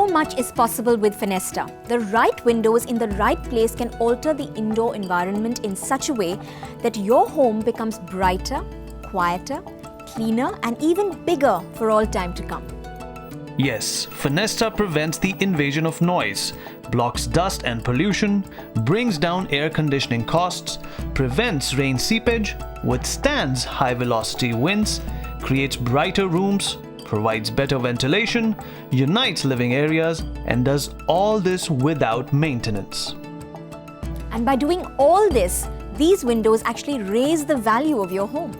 much is possible with Fenesta. The right windows in the right place can alter the indoor environment in such a way that your home becomes brighter, quieter, cleaner, and even bigger for all time to come. Yes, Fenesta prevents the invasion of noise, blocks dust and pollution, brings down air conditioning costs, prevents rain seepage, withstands high-velocity winds, creates brighter rooms, provides better ventilation, unites living areas, and does all this without maintenance. And by doing all this, these windows actually raise the value of your home.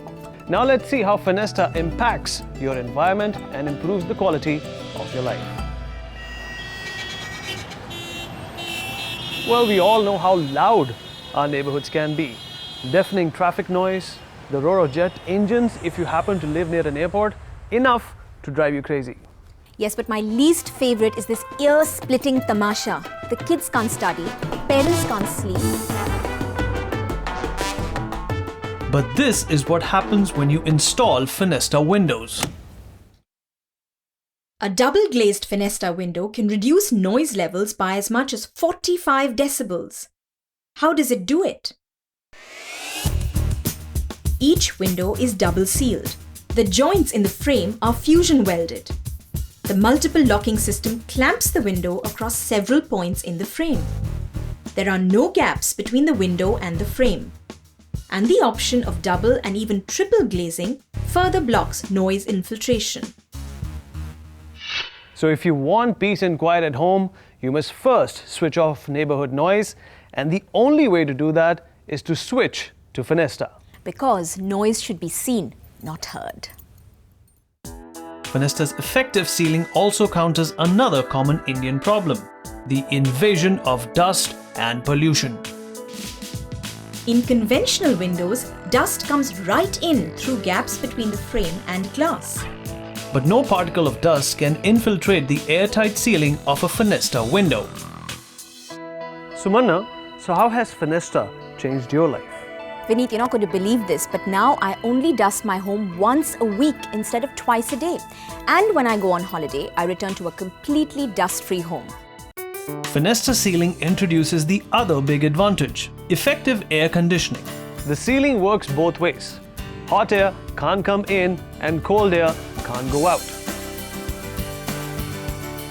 Now let's see how Fenesta impacts your environment and improves the quality of your life. Well, we all know how loud our neighborhoods can be. Deafening traffic noise, the roar of jet engines if you happen to live near an airport, enough to drive you crazy. Yes, but my least favorite is this ear-splitting tamasha. The kids can't study, parents can't sleep. But this is what happens when you install Fenesta windows. A double-glazed Fenesta window can reduce noise levels by as much as 45 decibels. How does it do it? Each window is double-sealed. The joints in the frame are fusion welded. The multiple locking system clamps the window across several points in the frame. There are no gaps between the window and the frame. And the option of double and even triple glazing further blocks noise infiltration. So if you want peace and quiet at home, you must first switch off neighborhood noise, and the only way to do that is to switch to Fenesta. Because noise should be seen, not heard. Fenesta's effective sealing also counters another common Indian problem, the invasion of dust and pollution. In conventional windows, dust comes right in through gaps between the frame and glass. But no particle of dust can infiltrate the airtight sealing of a Fenesta window. Sumanna, so how has Fenesta changed your life? Vineet, you're not going to believe this, but now I only dust my home once a week instead of twice a day. And when I go on holiday, I return to a completely dust-free home. Fenesta sealing introduces the other big advantage, effective air conditioning. The sealing works both ways. Hot air can't come in and cold air can't go out.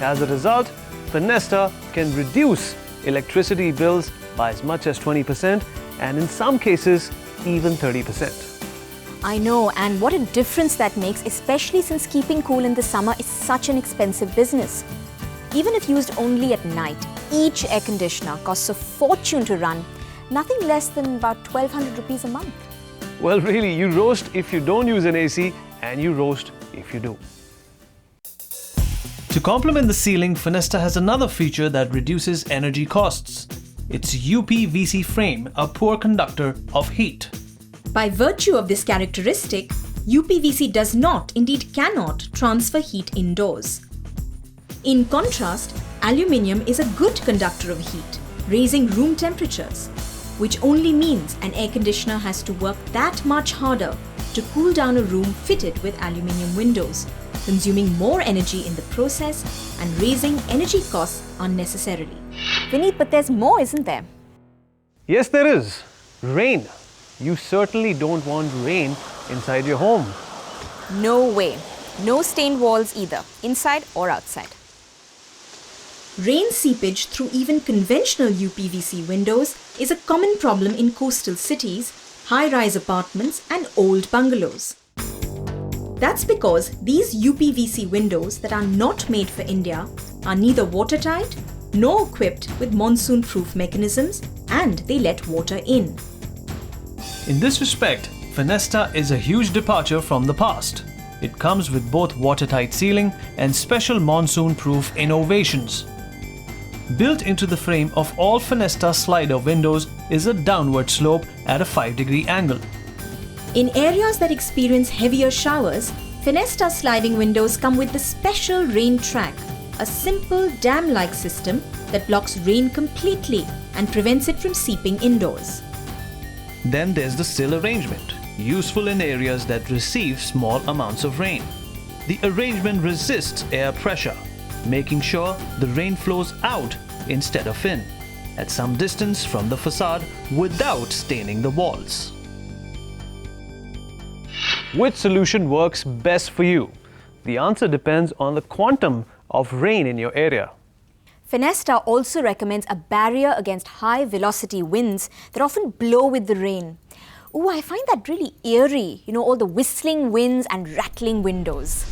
As a result, Fenesta can reduce electricity bills by as much as 20% and in some cases even 30%. I know, and what a difference that makes, especially since keeping cool in the summer is such an expensive business. Even if used only at night, each air conditioner costs a fortune to run, nothing less than about 1,200 rupees a month. Well, really, you roast if you don't use an AC and you roast if you do. To complement the sealing, Fenesta has another feature that reduces energy costs. Its UPVC frame, a poor conductor of heat. By virtue of this characteristic, UPVC does not, indeed cannot, transfer heat indoors. In contrast, aluminium is a good conductor of heat, raising room temperatures, which only means an air conditioner has to work that much harder to cool down a room fitted with aluminium windows, consuming more energy in the process and raising energy costs unnecessarily. Vineet, but there's more, isn't there? Yes, there is. Rain. You certainly don't want rain inside your home. No way. No stained walls either, inside or outside. Rain seepage through even conventional UPVC windows is a common problem in coastal cities, high-rise apartments and old bungalows. That's because these UPVC windows that are not made for India are neither watertight nor equipped with monsoon-proof mechanisms, and they let water in. In this respect, Fenesta is a huge departure from the past. It comes with both watertight sealing and special monsoon-proof innovations. Built into the frame of all Fenesta slider windows is a downward slope at a 5-degree angle. In areas that experience heavier showers, Fenesta sliding windows come with the special rain track, a simple dam-like system that blocks rain completely and prevents it from seeping indoors. Then there's the sill arrangement, useful in areas that receive small amounts of rain. The arrangement resists air pressure, making sure the rain flows out instead of in, at some distance from the facade without staining the walls. Which solution works best for you? The answer depends on the quantum of rain in your area. Fenesta also recommends a barrier against high velocity winds that often blow with the rain. Ooh, I find that really eerie, all the whistling winds and rattling windows.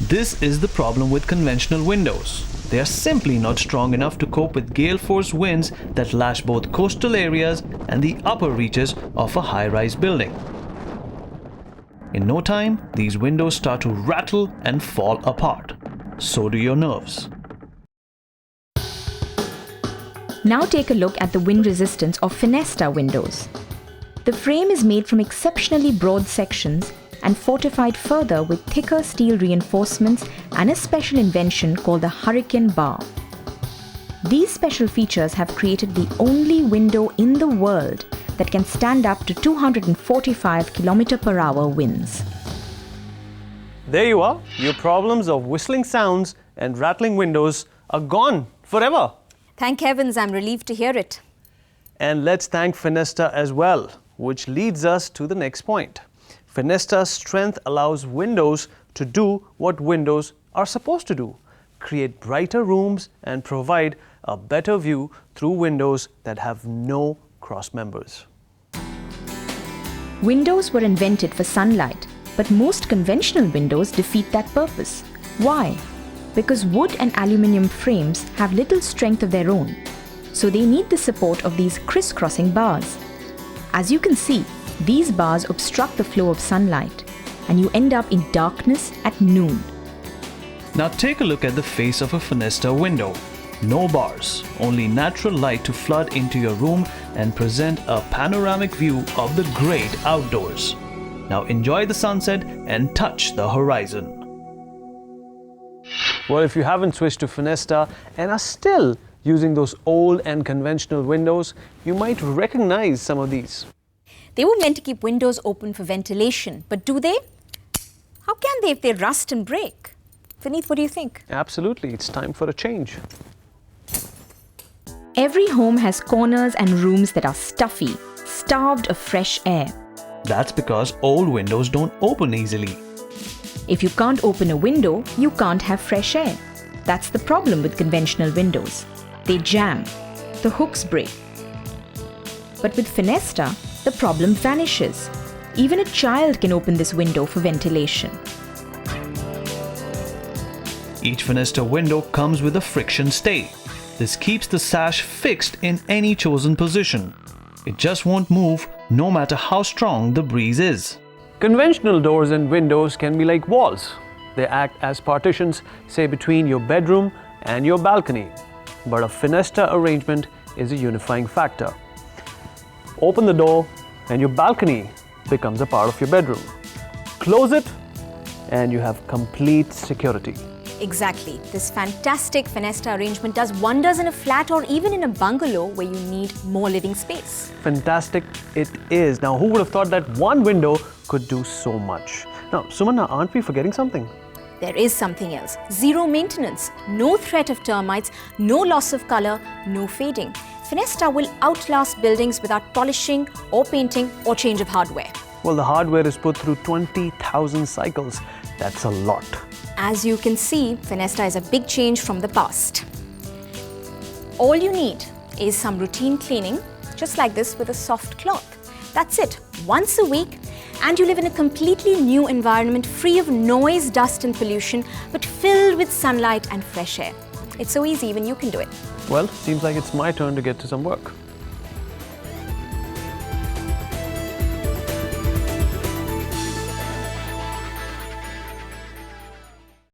This is the problem with conventional windows. They are simply not strong enough to cope with gale-force winds that lash both coastal areas and the upper reaches of a high-rise building. In no time, these windows start to rattle and fall apart. So do your nerves. Now take a look at the wind resistance of Fenesta windows. The frame is made from exceptionally broad sections and fortified further with thicker steel reinforcements and a special invention called the hurricane bar. These special features have created the only window in the world that can stand up to 245 km/h winds. There you are. Your problems of whistling sounds and rattling windows are gone forever. Thank heavens, I'm relieved to hear it. And let's thank Fenesta as well, which leads us to the next point. Fenesta's strength allows windows to do what windows are supposed to do: create brighter rooms and provide a better view through windows that have no cross members. Windows were invented for sunlight, but most conventional windows defeat that purpose. Why? Because wood and aluminium frames have little strength of their own, so they need the support of these crisscrossing bars. As you can see, these bars obstruct the flow of sunlight, and you end up in darkness at noon. Now take a look at the face of a Fenesta window. No bars, only natural light to flood into your room and present a panoramic view of the great outdoors. Now enjoy the sunset and touch the horizon. Well, if you haven't switched to Fenesta and are still using those old and conventional windows, you might recognize some of these. They were meant to keep windows open for ventilation, but do they? How can they if they rust and break? Vineet, what do you think? Absolutely, it's time for a change. Every home has corners and rooms that are stuffy, starved of fresh air. That's because old windows don't open easily. If you can't open a window, you can't have fresh air. That's the problem with conventional windows. They jam. The hooks break. But with Fenesta, the problem vanishes. Even a child can open this window for ventilation. Each Fenesta window comes with a friction stay. This keeps the sash fixed in any chosen position. It just won't move no matter how strong the breeze is. Conventional doors and windows can be like walls. They act as partitions, say between your bedroom and your balcony. But a Fenesta arrangement is a unifying factor. Open the door and your balcony becomes a part of your bedroom. Close it and you have complete security. Exactly. This fantastic Fenesta arrangement does wonders in a flat or even in a bungalow where you need more living space. Fantastic it is. Now, who would have thought that one window could do so much? Now, Sumanna, aren't we forgetting something? There is something else. Zero maintenance, no threat of termites, no loss of color, no fading. Fenesta will outlast buildings without polishing or painting or change of hardware. Well, the hardware is put through 20,000 cycles. That's a lot. As you can see, Fenesta is a big change from the past. All you need is some routine cleaning, just like this with a soft cloth. That's it, once a week, and you live in a completely new environment free of noise, dust and pollution, but filled with sunlight and fresh air. It's so easy, even you can do it. Well, seems like it's my turn to get to some work.